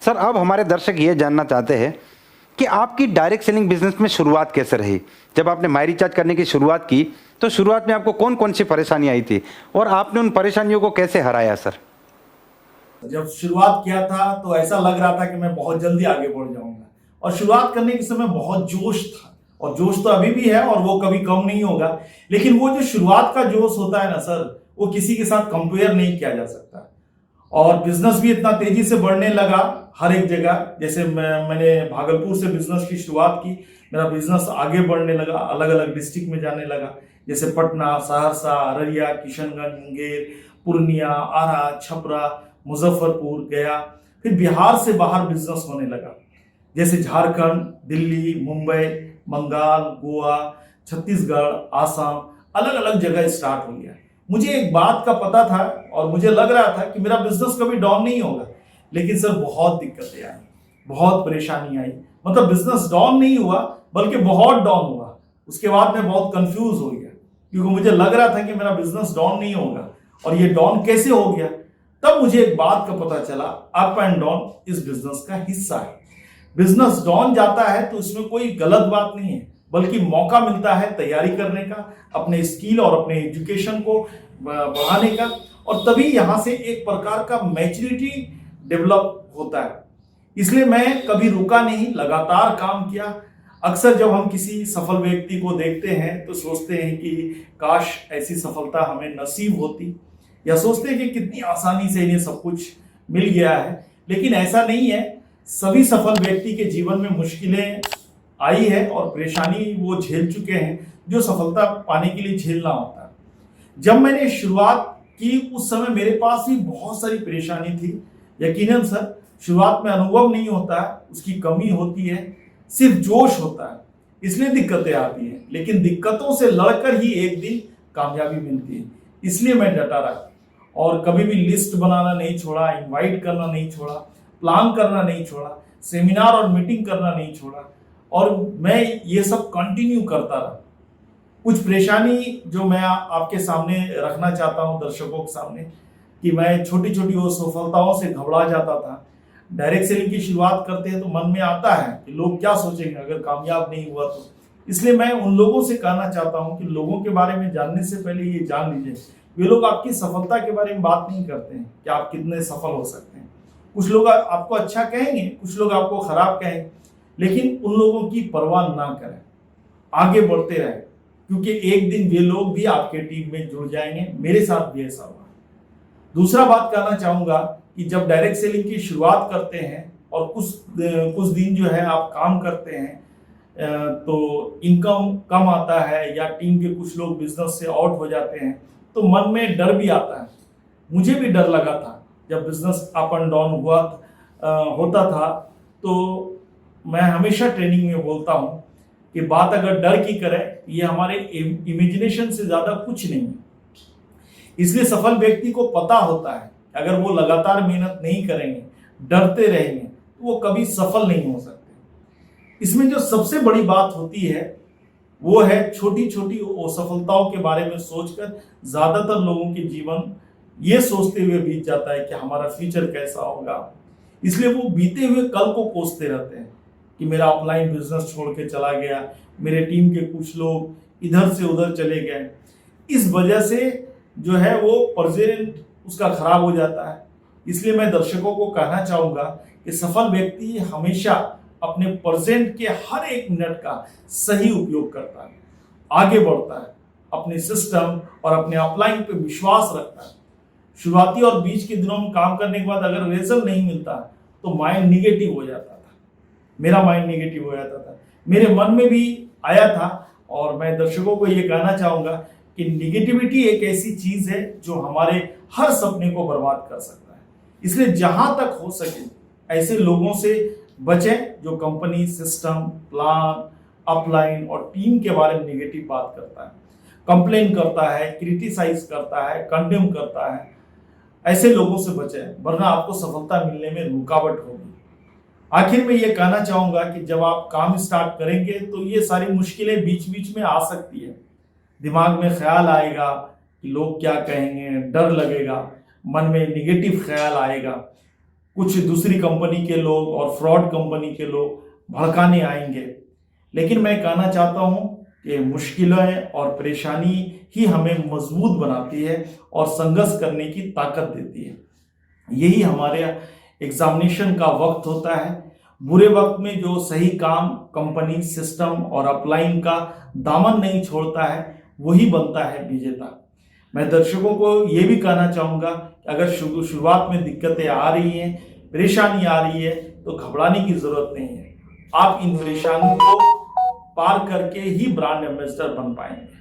Sir, अब हमारे दर्शक ये जानना चाहते हैं कि आपकी डायरेक्ट सेलिंग बिजनेस में शुरुआत कैसे रही? जब आपने माई रिचार्ज करने की शुरुआत की, तो शुरुआत में आपको कौन-कौन सी परेशानी आई थी और आपने उन परेशानियों को कैसे हराया सर? जब शुरुआत किया था तो ऐसा लग रहा था कि मैं बहुत जल्दी आगे बढ़ जाऊंगा, और शुरुआत करने के समय बहुत जोश था, और जोश तो अभी भी है और वो कभी कम नहीं होगा। लेकिन वो जो शुरुआत का जोश होता है ना सर, वो किसी के साथ कंपेयर नहीं किया जा सकता। और बिजनेस भी इतना तेजी से बढ़ने लगा हर एक जगह। जैसे मैंने भागलपुर से बिजनेस की शुरुआत की, मेरा बिजनेस आगे बढ़ने लगा, अलग अलग डिस्ट्रिक्ट में जाने लगा, जैसे पटना, सहरसा, अररिया, किशनगंज, मुंगेर, पूर्णिया, आरा, छपरा, मुजफ्फरपुर, गया। फिर बिहार से बाहर बिजनेस होने लगा, जैसे झारखंड, दिल्ली, मुंबई, बंगाल, गोवा, छत्तीसगढ़, आसाम, अलग अलग जगह स्टार्ट हो गया। मुझे एक बात का पता था और मुझे लग रहा था कि मेरा बिजनेस कभी डाउन नहीं होगा। लेकिन सर बहुत दिक्कतें आई, बहुत परेशानी आई। मतलब बिजनेस डाउन नहीं हुआ, बल्कि बहुत डाउन हुआ। उसके बाद मैं बहुत कंफ्यूज हो गया, क्योंकि मुझे लग रहा था कि मेरा बिजनेस डाउन नहीं होगा, और ये डाउन कैसे हो गया। तब मुझे एक बात का पता चला, अप एंड डाउन इस बिजनेस का हिस्सा है। बिजनेस डाउन जाता है तो इसमें कोई गलत बात नहीं है, बल्कि मौका मिलता है तैयारी करने का, अपने स्किल और अपने एजुकेशन को बढ़ाने का, और तभी यहां से एक प्रकार का मैच्योरिटी डेवलप होता है। इसलिए मैं कभी रुका नहीं, लगातार काम किया। अक्सर जब हम किसी सफल व्यक्ति को देखते हैं तो सोचते हैं कि काश ऐसी सफलता हमें नसीब होती, या सोचते हैं कि कितनी आसानी से इन्हें सब कुछ मिल गया है। लेकिन ऐसा नहीं है। सभी सफल व्यक्ति के जीवन में मुश्किलें आई है और परेशानी वो झेल चुके हैं, जो सफलता पाने के लिए झेलना होता है। जब मैंने शुरुआत की उस समय मेरे पास भी बहुत सारी परेशानी थी। यकीनन सर, शुरुआत में अनुभव नहीं होता है, उसकी कमी होती है, सिर्फ जोश होता है, इसलिए दिक्कतें आती हैं। लेकिन दिक्कतों से लड़कर ही एक दिन कामयाबी मिलती है। इसलिए मैं डटा रहा और कभी भी लिस्ट बनाना नहीं छोड़ा, इनवाइट करना नहीं छोड़ा, प्लान करना नहीं छोड़ा, सेमिनार और मीटिंग करना नहीं छोड़ा, और मैं ये सब कंटिन्यू करता रहा। कुछ परेशानी जो मैं आपके सामने रखना चाहता हूं, दर्शकों के सामने, कि मैं छोटी छोटी वो सफलताओं से घबरा जाता था। डायरेक्ट सेलिंग की शुरुआत करते हैं तो मन में आता है कि लोग क्या सोचेंगे अगर कामयाब नहीं हुआ तो। इसलिए मैं उन लोगों से कहना चाहता हूं कि लोगों के बारे में जानने से पहले ये जान लीजिए, वे लोग आपकी सफलता के बारे में बात नहीं करते हैं कि आप कितने सफल हो सकते हैं। कुछ लोग आपको अच्छा कहेंगे, कुछ लोग आपको खराब कहेंगे, लेकिन उन लोगों की परवाह ना करें, आगे बढ़ते रहें, क्योंकि एक दिन वे लोग भी आपके टीम में जुड़ जाएंगे। मेरे साथ भी ऐसा हुआ। दूसरा बात कहना चाहूंगा कि जब डायरेक्ट सेलिंग की शुरुआत करते हैं और कुछ दिन जो है आप काम करते हैं, तो इनकम कम आता है, या टीम के कुछ लोग बिजनेस से आउट हो जाते हैं, तो मन में डर भी आता है। मुझे भी डर लगा था जब बिजनेस अप एंड डाउन होता था। तो मैं हमेशा ट्रेनिंग में बोलता हूं कि बात अगर डर की करें, ये हमारे इमेजिनेशन से ज्यादा कुछ नहीं है। इसलिए सफल व्यक्ति को पता होता है अगर वो लगातार मेहनत नहीं करेंगे, डरते रहेंगे, तो वो कभी सफल नहीं हो सकते। इसमें जो सबसे बड़ी बात होती है वो है छोटी छोटी असफलताओं के बारे में सोचकर ज्यादातर लोगों के जीवन ये सोचते हुए बीत जाता है कि हमारा फ्यूचर कैसा होगा। इसलिए वो बीते हुए कल को कोसते रहते हैं कि मेरा ऑफलाइन बिजनेस छोड़ के चला गया, मेरे टीम के कुछ लोग इधर से उधर चले गए। इस वजह से जो है वो प्रेजेंट उसका खराब हो जाता है। इसलिए मैं दर्शकों को कहना चाहूंगा कि सफल व्यक्ति हमेशा अपने प्रेजेंट के हर एक मिनट का सही उपयोग करता है, आगे बढ़ता है, अपने सिस्टम और अपने अपलाइन पे विश्वास रखता है। शुरुआती और बीच के दिनों में काम करने के बाद अगर रिजल्ट नहीं मिलता तो माइंड निगेटिव हो जाता था। मेरा माइंड निगेटिव हो जाता था, मेरे मन में भी आया था। और मैं दर्शकों को ये कहना चाहूंगा कि निगेटिविटी एक ऐसी चीज है जो हमारे हर सपने को बर्बाद कर सकता है। इसलिए जहां तक हो सके ऐसे लोगों से बचें जो कंपनी, सिस्टम, प्लान, अपलाइन और टीम के बारे में निगेटिव बात करता है, कंप्लेन करता है, क्रिटिसाइज करता है, कंडेम करता है। ऐसे लोगों से बचें, वरना आपको सफलता मिलने में रुकावट होगी। आखिर में ये कहना चाहूंगा कि जब आप काम स्टार्ट करेंगे तो ये सारी मुश्किलें बीच बीच में आ सकती है। दिमाग में ख्याल आएगा कि लोग क्या कहेंगे, डर लगेगा, मन में निगेटिव ख्याल आएगा। कुछ दूसरी कंपनी के लोग और फ्रॉड कंपनी के लोग भड़काने आएंगे। लेकिन मैं कहना चाहता हूं कि मुश्किलें और परेशानी ही हमें मजबूत बनाती है और संघर्ष करने की ताकत देती है। यही हमारे एग्जामिनेशन का वक्त होता है। बुरे वक्त में जो सही काम, कंपनी, सिस्टम और अपलाइन का दामन नहीं छोड़ता है वही बनता है विजेता। मैं दर्शकों को ये भी कहना चाहूँगा कि अगर शुरुआत में दिक्कतें आ रही हैं, परेशानी आ रही है, तो घबराने की ज़रूरत नहीं है। आप इन परेशानियों को पार करके ही ब्रांड एम्बेसडर बन पाएंगे।